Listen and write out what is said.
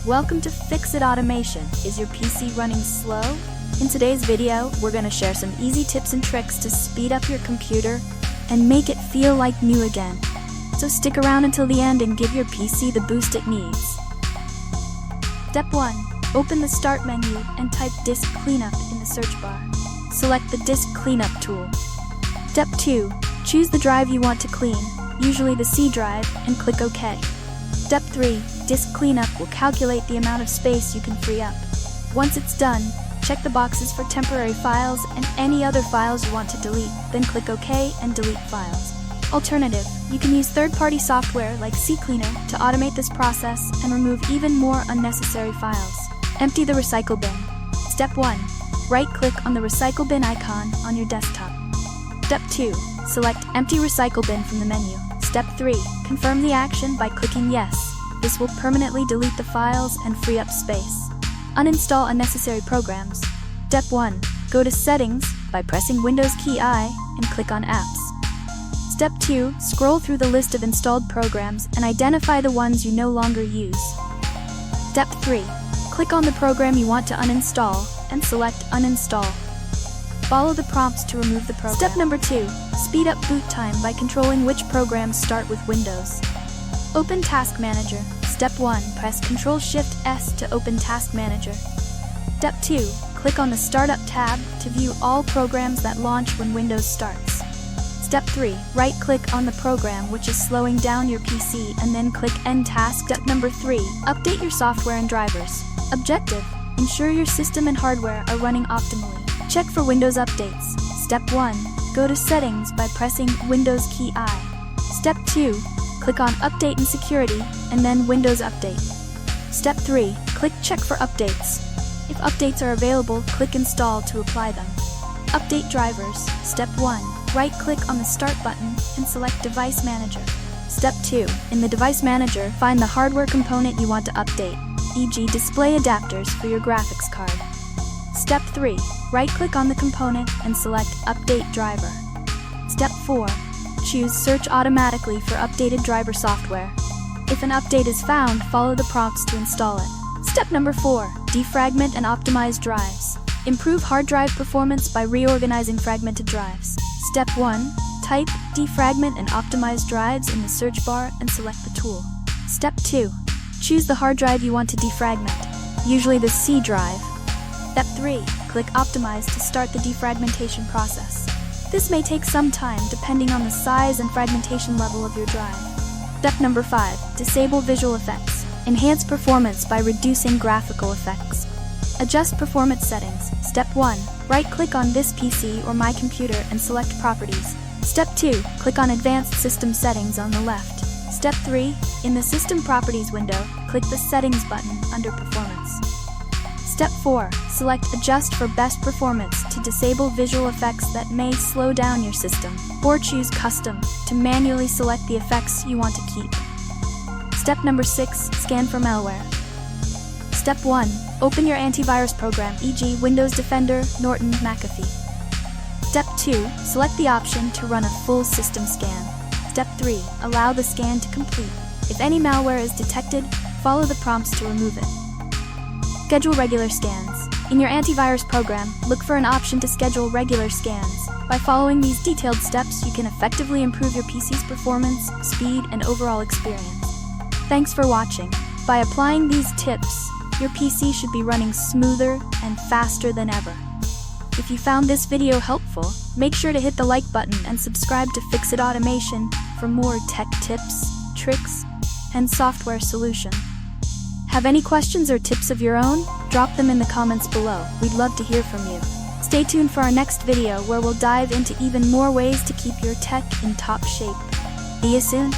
Welcome to Fixit Automation. Is your PC running slow? In today's video, we're going to share some easy tips and tricks to speed up your computer and make it feel like new again. So stick around until the end and give your PC the boost it needs. Step 1. Open the Start menu and type Disk Cleanup in the search bar. Select the Disk Cleanup tool. Step 2. Choose the drive you want to clean, usually the C drive, and click OK. Step 3. Disk Cleanup will calculate the amount of space you can free up. Once it's done, check the boxes for temporary files and any other files you want to delete, then click OK and delete files. Alternative, you can use third-party software like CCleaner to automate this process and remove even more unnecessary files. Empty the recycle bin. Step 1. Right-click on the recycle bin icon on your desktop. Step 2. Select Empty Recycle Bin from the menu. Step 3. Confirm the action by clicking Yes. This will permanently delete the files and free up space. Uninstall unnecessary programs. Step 1. Go to Settings by pressing Windows key I and click on Apps. Step 2. Scroll through the list of installed programs and identify the ones you no longer use. Step 3. Click on the program you want to uninstall and select Uninstall. Follow the prompts to remove the program. Step number 2. Speed up boot time by controlling which programs start with Windows. Open Task Manager. Step 1. Press Ctrl-Shift-S to open Task Manager. Step 2. Click on the Startup tab to view all programs that launch when Windows starts. Step 3. Right-click on the program which is slowing down your PC and then click End Task. Step number 3. Update your software and drivers. Objective. Ensure your system and hardware are running optimally. Check for Windows updates. Step 1. Go to Settings by pressing Windows key I. Step 2. Click on Update and Security, and then Windows Update. Step 3. Click Check for updates. If updates are available, click Install to apply them. Update drivers. Step 1. Right-click on the Start button and select Device Manager. Step 2. In the Device Manager, find the hardware component you want to update, e.g. display adapters for your graphics card. Step 3. Right-click on the component and select Update Driver. Step 4. Choose Search automatically for updated driver software. If an update is found, follow the prompts to install it. Step number 4. Defragment and optimize drives. Improve hard drive performance by reorganizing fragmented drives. Step 1. Type Defragment and optimize drives in the search bar and select the tool. Step 2. Choose the hard drive you want to defragment, usually the C drive. Step 3. Click Optimize to start the defragmentation process. This may take some time depending on the size and fragmentation level of your drive. Step number 5. Disable visual effects. Enhance performance by reducing graphical effects. Adjust performance settings. Step 1. Right-click on This PC or My Computer and select Properties. Step 2. Click on Advanced System Settings on the left. Step 3. In the System Properties window, click the Settings button under Performance. Step 4. Select Adjust for Best Performance to disable visual effects that may slow down your system, or choose Custom to manually select the effects you want to keep. Step number 6. Scan for malware. Step 1. Open your antivirus program, e.g. Windows Defender, Norton, McAfee. Step 2. Select the option to run a full system scan. Step 3. Allow the scan to complete. If any malware is detected, follow the prompts to remove it. Schedule regular scans. In your antivirus program, look for an option to schedule regular scans. By following these detailed steps, you can effectively improve your PC's performance, speed, and overall experience. Thanks for watching. By applying these tips, your PC should be running smoother and faster than ever. If you found this video helpful, make sure to hit the like button and subscribe to Fixit Automation for more tech tips, tricks, and software solutions. Have any questions or tips of your own? Drop them in the comments below. We'd love to hear from you. Stay tuned for our next video where we'll dive into even more ways to keep your tech in top shape. See you soon.